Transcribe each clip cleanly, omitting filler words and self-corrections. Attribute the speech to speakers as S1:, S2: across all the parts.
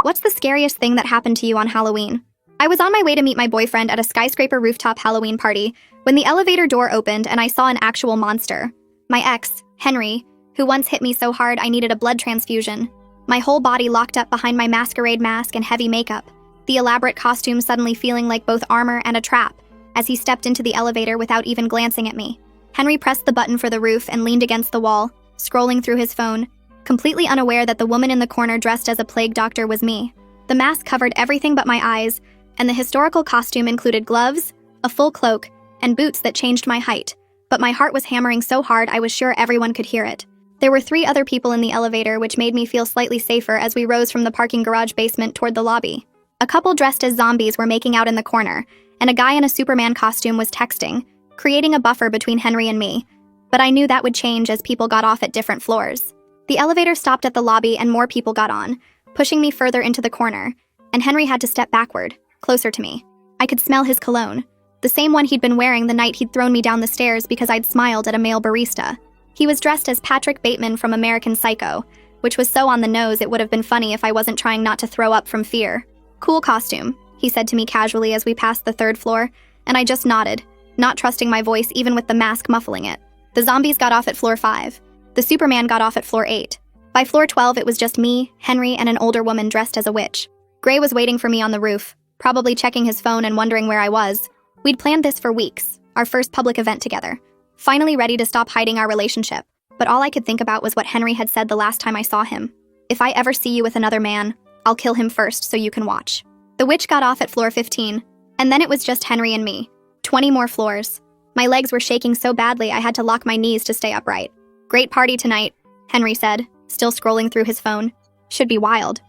S1: What's the scariest thing that happened to you on Halloween? I was on my way to meet my boyfriend at a skyscraper rooftop Halloween party when the elevator door opened and I saw an actual monster. My ex, Henry, who once hit me so hard I needed a blood transfusion. My whole body locked up behind my masquerade mask and heavy makeup, the elaborate costume suddenly feeling like both armor and a trap as he stepped into the elevator without even glancing at me. Henry pressed the button for the roof and leaned against the wall, scrolling through his phone, completely unaware that the woman in the corner dressed as a plague doctor was me. The mask covered everything but my eyes, and the historical costume included gloves, a full cloak, and boots that changed my height. But my heart was hammering so hard I was sure everyone could hear it. There were 3 other people in the elevator, which made me feel slightly safer as we rose from the parking garage basement toward the lobby. A couple dressed as zombies were making out in the corner, and a guy in a Superman costume was texting, creating a buffer between Henry and me. But I knew that would change as people got off at different floors. The elevator stopped at the lobby and more people got on, pushing me further into the corner, and Henry had to step backward, closer to me. I could smell his cologne, the same one he'd been wearing the night he'd thrown me down the stairs because I'd smiled at a male barista. He was dressed as Patrick Bateman from American Psycho, which was so on the nose it would have been funny if I wasn't trying not to throw up from fear. "Cool costume," he said to me casually as we passed the 3rd floor, and I just nodded, not trusting my voice even with the mask muffling it. The zombies got off at floor 5. The Superman got off at floor 8. By floor 12, it was just me, Henry, and an older woman dressed as a witch. Gray was waiting for me on the roof, probably checking his phone and wondering where I was. We'd planned this for weeks, our first public event together, finally ready to stop hiding our relationship. But all I could think about was what Henry had said the last time I saw him. "If I ever see you with another man, I'll kill him first so you can watch." The witch got off at floor 15, and then it was just Henry and me. 20 more floors. My legs were shaking so badly I had to lock my knees to stay upright. "Great party tonight," Henry said, still scrolling through his phone. "Should be wild."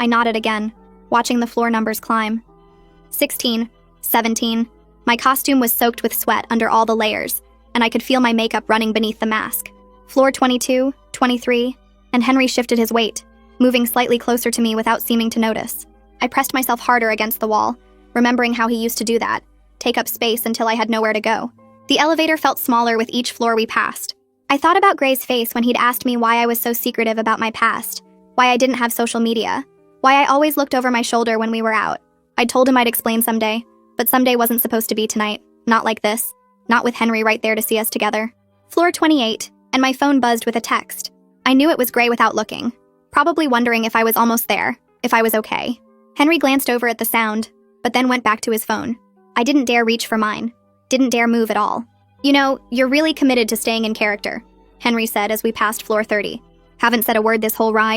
S1: I nodded again, watching the floor numbers climb. 16, 17. My costume was soaked with sweat under all the layers, and I could feel my makeup running beneath the mask. Floor 22, 23, and Henry shifted his weight, moving slightly closer to me without seeming to notice. I pressed myself harder against the wall, remembering how he used to do that, take up space until I had nowhere to go. The elevator felt smaller with each floor we passed. I thought about Gray's face when he'd asked me why I was so secretive about my past, why I didn't have social media, why I always looked over my shoulder when we were out. I told him I'd explain someday, but someday wasn't supposed to be tonight, not like this, not with Henry right there to see us together. Floor 28, and my phone buzzed with a text. I knew it was Gray without looking, probably wondering if I was almost there, if I was okay. Henry glanced over at the sound, but then went back to his phone. I didn't dare reach for mine, didn't dare move at all. "You know, you're really committed to staying in character," Henry said as we passed floor 30. "Haven't said a word this whole ride."